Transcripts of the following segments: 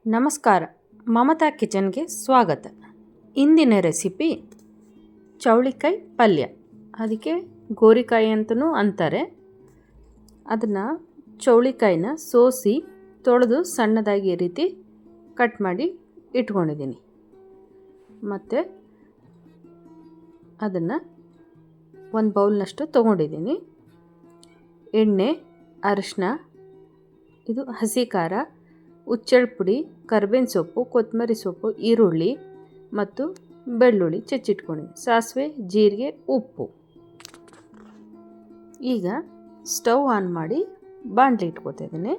ನಮಸ್ಕಾರ, ಮಮತಾ ಕಿಚನ್ಗೆ ಸ್ವಾಗತ. ಇಂದಿನ ರೆಸಿಪಿ ಚೌಳಿಕಾಯಿ ಪಲ್ಯ. ಅದಕ್ಕೆ ಗೋರಿಕಾಯಿ ಅಂತಲೂ ಅಂತಾರೆ. ಅದನ್ನು ಚೌಳಿಕಾಯಿನ ಸೋಸಿ ತೊಳೆದು ಸಣ್ಣದಾಗಿ ಈ ರೀತಿ ಕಟ್ ಮಾಡಿ ಇಟ್ಕೊಂಡಿದ್ದೀನಿ. ಮತ್ತು ಅದನ್ನು ಒಂದು ಬೌಲ್ನಷ್ಟು ತೊಗೊಂಡಿದ್ದೀನಿ. ಎಣ್ಣೆ, ಅರಿಶಿನ, ಇದು ಹಸಿ ಖಾರ, ಹುಚ್ಚೆಳ್ಳು ಪುಡಿ, ಕರ್ಬೇವಿನ ಸೊಪ್ಪು, ಕೊತ್ತಂಬರಿ ಸೊಪ್ಪು, ಈರುಳ್ಳಿ ಮತ್ತು ಬೆಳ್ಳುಳ್ಳಿ ಹೆಚ್ಚಿಟ್ಕೊಂಡಿದ್ದೀನಿ, ಸಾಸಿವೆ, ಜೀರಿಗೆ, ಉಪ್ಪು. ಈಗ ಸ್ಟವ್ ಆನ್ ಮಾಡಿ ಬಾಣಲಿ ಇಟ್ಕೊತಿದ್ದೀನಿ.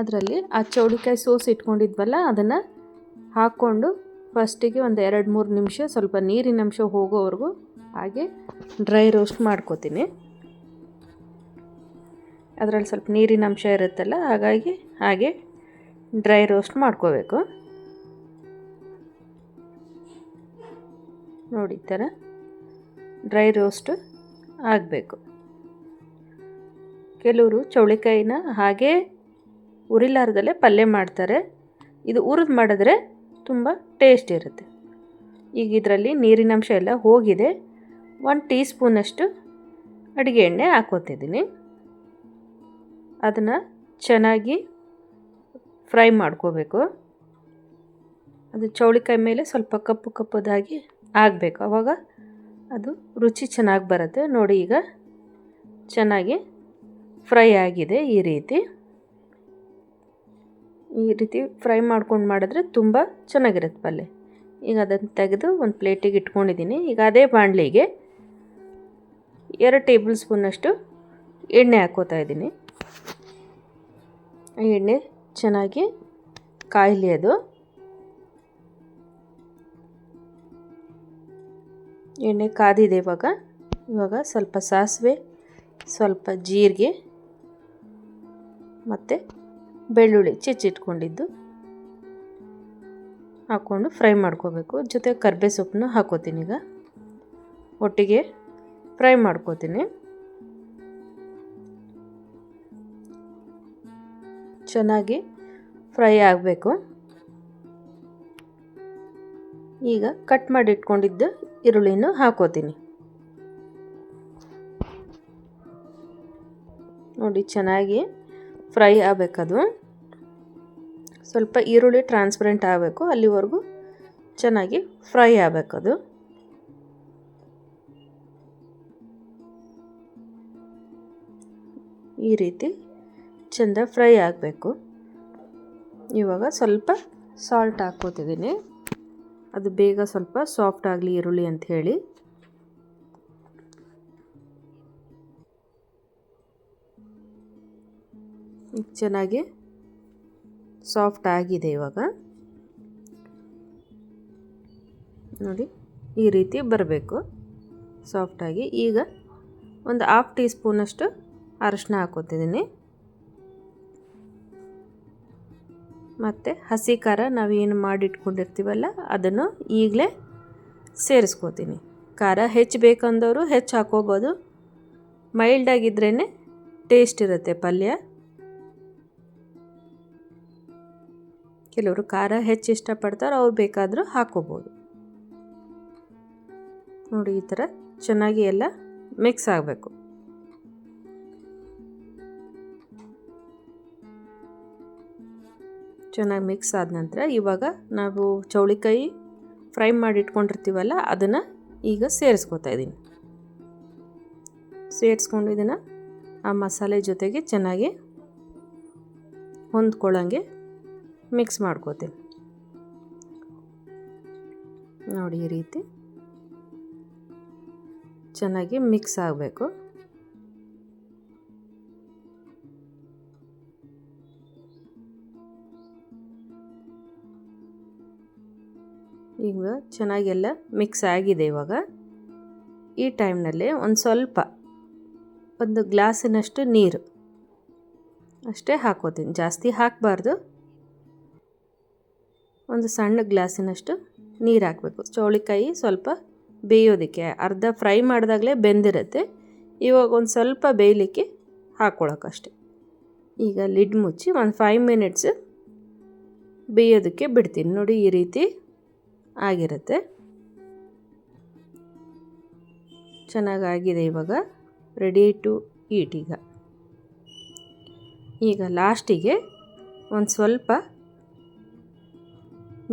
ಅದರಲ್ಲಿ ಆ ಚೌಳಿಕಾಯಿ ಸೋಸಿ ಇಟ್ಕೊಂಡಿದ್ವಲ್ಲ ಅದನ್ನು ಹಾಕ್ಕೊಂಡು ಫಸ್ಟಿಗೆ ಒಂದು 2-3 ನಿಮಿಷ ಸ್ವಲ್ಪ ನೀರಿನ ಅಂಶ ಹೋಗೋವರೆಗೂ ಹಾಗೆ ಡ್ರೈ ರೋಸ್ಟ್ ಮಾಡ್ಕೋತೀನಿ. ಅದರಲ್ಲಿ ಸ್ವಲ್ಪ ನೀರಿನ ಅಂಶ ಇರುತ್ತಲ್ಲ, ಹಾಗಾಗಿ ಹಾಗೆ ಡ್ರೈ ರೋಸ್ಟ್ ಮಾಡ್ಕೋಬೇಕು. ನೋಡಿ, ಈ ಥರ ಡ್ರೈ ರೋಸ್ಟ್ ಆಗಬೇಕು. ಕೆಲವರು ಚೌಳಿಕಾಯಿನ ಹಾಗೆ ಉರಿಲಾರ್ದಲ್ಲೇ ಪಲ್ಯ ಮಾಡ್ತಾರೆ. ಇದು ಹುರಿದು ಮಾಡಿದ್ರೆ ತುಂಬ ಟೇಸ್ಟ್ ಇರುತ್ತೆ. ಈಗ ಇದರಲ್ಲಿ ನೀರಿನ ಅಂಶ ಎಲ್ಲ ಹೋಗಿದೆ. 1 ಟೀ ಸ್ಪೂನಷ್ಟು ಅಡುಗೆ ಎಣ್ಣೆ ಹಾಕ್ಕೋತಿದ್ದೀನಿ. ಅದನ್ನು ಚೆನ್ನಾಗಿ ಫ್ರೈ ಮಾಡ್ಕೋಬೇಕು. ಅದು ಚೌಳಿಕಾಯಿ ಮೇಲೆ ಸ್ವಲ್ಪ ಕಪ್ಪು ಕಪ್ಪದಾಗಿ ಆಗಬೇಕು, ಆವಾಗ ಅದು ರುಚಿ ಚೆನ್ನಾಗಿ ಬರುತ್ತೆ. ನೋಡಿ, ಈಗ ಚೆನ್ನಾಗಿ ಫ್ರೈ ಆಗಿದೆ. ಈ ರೀತಿ ಫ್ರೈ ಮಾಡ್ಕೊಂಡು ಮಾಡಿದ್ರೆ ತುಂಬ ಚೆನ್ನಾಗಿರುತ್ತೆ ಪಲ್ಯ. ಈಗ ಅದನ್ನು ತೆಗೆದು ಒಂದು ಪ್ಲೇಟಿಗೆ ಇಟ್ಕೊಂಡಿದ್ದೀನಿ. ಈಗ ಅದೇ ಬಾಣಲಿಗೆ 2 ಟೇಬಲ್ ಸ್ಪೂನಷ್ಟು ಎಣ್ಣೆ ಹಾಕ್ಕೋತಾ ಇದ್ದೀನಿ. ಎಣ್ಣೆ ಚೆನ್ನಾಗಿ ಕಾಯಲಿ. ಅದು ಎಣ್ಣೆ ಕಾದಿದೆ. ಇವಾಗ ಸ್ವಲ್ಪ ಸಾಸಿವೆ, ಸ್ವಲ್ಪ ಜೀರಿಗೆ ಮತ್ತು ಬೆಳ್ಳುಳ್ಳಿ ಹೆಚ್ಚಿಟ್ಕೊಂಡಿದ್ದು ಹಾಕ್ಕೊಂಡು ಫ್ರೈ ಮಾಡ್ಕೋಬೇಕು. ಜೊತೆ ಕರ್ಬೇವು ಸೊಪ್ಪನ್ನು ಹಾಕ್ಕೋತೀನಿ. ಈಗ ಒಟ್ಟಿಗೆ ಫ್ರೈ ಮಾಡ್ಕೋತೀನಿ. ಚೆನ್ನಾಗಿ ಫ್ರೈ ಆಗಬೇಕು. ಈಗ ಕಟ್ ಮಾಡಿ ಇಟ್ಕೊಂಡಿದ್ದ ಈರುಳ್ಳಿನೂ ಹಾಕೋತೀನಿ. ನೋಡಿ, ಚೆನ್ನಾಗಿ ಫ್ರೈ ಆಗಬೇಕದು. ಸ್ವಲ್ಪ ಈರುಳ್ಳಿ ಟ್ರಾನ್ಸ್ಪರೆಂಟ್ ಆಗಬೇಕು, ಅಲ್ಲಿವರೆಗೂ ಚೆನ್ನಾಗಿ ಫ್ರೈ ಆಗಬೇಕದು. ಈ ರೀತಿ ಚೆಂದ ಫ್ರೈ ಆಗಬೇಕು. ಇವಾಗ ಸ್ವಲ್ಪ ಸಾಲ್ಟ್ ಹಾಕ್ಕೋತಿದ್ದೀನಿ, ಅದು ಬೇಗ ಸ್ವಲ್ಪ ಸಾಫ್ಟ್ ಆಗಲಿ ಈರುಳ್ಳಿ ಅಂಥೇಳಿ. ಚೆನ್ನಾಗಿ ಸಾಫ್ಟ್ ಆಗಿದೆ. ಇವಾಗ ನೋಡಿ, ಈ ರೀತಿ ಬರಬೇಕು ಸಾಫ್ಟಾಗಿ. ಈಗ ಒಂದು 1/2 ಟೀ ಸ್ಪೂನಷ್ಟು ಅರಿಶಿನ ಹಾಕ್ಕೋತಿದ್ದೀನಿ. ಮತ್ತು ಹಸಿ ಖಾರ ನಾವೇನು ಮಾಡಿಟ್ಕೊಂಡಿರ್ತೀವಲ್ಲ ಅದನ್ನು ಈಗಲೇ ಸೇರಿಸ್ಕೋತೀನಿ. ಖಾರ ಹೆಚ್ಚು ಬೇಕಂದವರು ಹೆಚ್ಚು ಹಾಕ್ಕೋಬೋದು. ಮೈಲ್ಡಾಗಿದ್ರೇ ಟೇಸ್ಟ್ ಇರುತ್ತೆ ಪಲ್ಯ. ಕೆಲವರು ಖಾರ ಹೆಚ್ಚು ಇಷ್ಟಪಡ್ತಾರೆ, ಅವ್ರು ಬೇಕಾದರೂ ಹಾಕ್ಕೋಬೋದು. ನೋಡಿ, ಈ ಥರ ಚೆನ್ನಾಗಿ ಎಲ್ಲ ಮಿಕ್ಸ್ ಆಗಬೇಕು. ಚೆನ್ನಾಗಿ ಮಿಕ್ಸ್ ಆದ ನಂತರ ಇವಾಗ ನಾವು ಚೌಳಿಕಾಯಿ ಫ್ರೈ ಮಾಡಿ ಇಟ್ಕೊಂಡಿರ್ತೀವಲ್ಲ ಅದನ್ನು ಈಗ ಸೇರಿಸ್ಕೊತಾ ಇದ್ದೀನಿ. ಸೇರಿಸ್ಕೊಂಡು ಇದನ್ನು ಆ ಮಸಾಲೆ ಜೊತೆಗೆ ಚೆನ್ನಾಗಿ ಹೊಂದ್ಕೊಳ್ಳೋಂಗೆ ಮಿಕ್ಸ್ ಮಾಡ್ಕೋತೀನಿ. ನೋಡಿ, ಈ ರೀತಿ ಚೆನ್ನಾಗಿ ಮಿಕ್ಸ್ ಆಗಬೇಕು. ಈಗ ಚೆನ್ನಾಗೆಲ್ಲ ಮಿಕ್ಸ್ ಆಗಿದೆ. ಇವಾಗ ಈ ಟೈಮ್ನಲ್ಲಿ ಒಂದು ಗ್ಲಾಸಿನಷ್ಟು ನೀರು ಅಷ್ಟೇ ಹಾಕ್ಕೋತೀನಿ, ಜಾಸ್ತಿ ಹಾಕಬಾರ್ದು. ಒಂದು ಸಣ್ಣ ಗ್ಲಾಸಿನಷ್ಟು ನೀರು ಹಾಕಬೇಕು. ಚೌಳಿಕಾಯಿ ಸ್ವಲ್ಪ ಬೇಯೋದಕ್ಕೆ, ಅರ್ಧ ಫ್ರೈ ಮಾಡಿದಾಗಲೇ ಬೆಂದಿರುತ್ತೆ. ಇವಾಗ ಒಂದು ಸ್ವಲ್ಪ ಬೇಯಲಿಕ್ಕೆ ಹಾಕ್ಕೊಳ್ಳೋಕ್ಕಷ್ಟೆ. ಈಗ ಲಿಡ್ ಮುಚ್ಚಿ ಒಂದು 5 ಮಿನಿಟ್ಸ್ ಬೇಯೋದಕ್ಕೆ ಬಿಡ್ತೀನಿ. ನೋಡಿ ಈ ರೀತಿ ಆಗಿರುತ್ತೆ. ಚೆನ್ನಾಗಾಗಿದೆ. ಇವಾಗ ರೆಡಿ ಟು ಈಟ್. ಈಗ ಲಾಸ್ಟಿಗೆ ಒಂದು ಸ್ವಲ್ಪ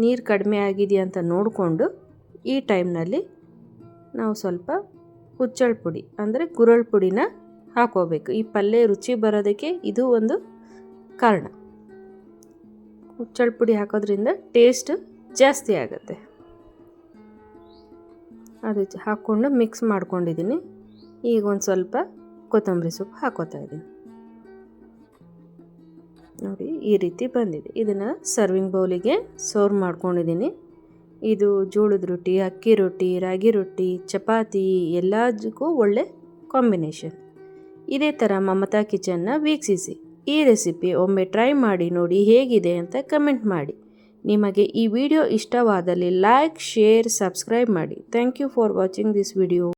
ನೀರು ಕಡಿಮೆ ಆಗಿದೆಯಾ ಅಂತ ನೋಡಿಕೊಂಡು ಈ ಟೈಮ್ನಲ್ಲಿ ನಾವು ಸ್ವಲ್ಪ ಹುಚ್ಚಳ ಪುಡಿ ಅಂದರೆ ಗುರಳ್ ಪುಡಿನ ಹಾಕೋಬೇಕು. ಈ ಪಲ್ಯ ರುಚಿ ಬರೋದಕ್ಕೆ ಇದು ಒಂದು ಕಾರಣ. ಹುಚ್ಚಳ ಪುಡಿ ಹಾಕೋದ್ರಿಂದ ಟೇಸ್ಟ್ ಜಾಸ್ತಿ ಆಗುತ್ತೆ. ಅದು ಹಾಕ್ಕೊಂಡು ಮಿಕ್ಸ್ ಮಾಡ್ಕೊಂಡಿದ್ದೀನಿ. ಈಗ ಒಂದು ಸ್ವಲ್ಪ ಕೊತ್ತಂಬರಿ ಸೊಪ್ಪು ಹಾಕೋತಾ ಇದ್ದೀನಿ. ನೋಡಿ ಈ ರೀತಿ ಬಂದಿದೆ. ಇದನ್ನು ಸರ್ವಿಂಗ್ ಬೌಲಿಗೆ ಸರ್ವ್ ಮಾಡ್ಕೊಂಡಿದ್ದೀನಿ. ಇದು ಜೋಳದ ರೊಟ್ಟಿ, ಅಕ್ಕಿ ರೊಟ್ಟಿ, ರಾಗಿ ರೊಟ್ಟಿ, ಚಪಾತಿ ಎಲ್ಲದಕ್ಕೂ ಒಳ್ಳೆ ಕಾಂಬಿನೇಷನ್. ಇದೇ ಥರ ಮಮತಾ ಕಿಚನ್ನ ವೀಕ್ಷಿಸಿ. ಈ ರೆಸಿಪಿ ಒಮ್ಮೆ ಟ್ರೈ ಮಾಡಿ ನೋಡಿ ಹೇಗಿದೆ ಅಂತ ಕಮೆಂಟ್ ಮಾಡಿ. ನಿಮಗೆ ಈ ವಿಡಿಯೋ ಇಷ್ಟವಾದಲ್ಲಿ ಲೈಕ್, ಶೇರ್, ಸಬ್ಸ್ಕ್ರೈಬ್ ಮಾಡಿ. Thank you for watching this video.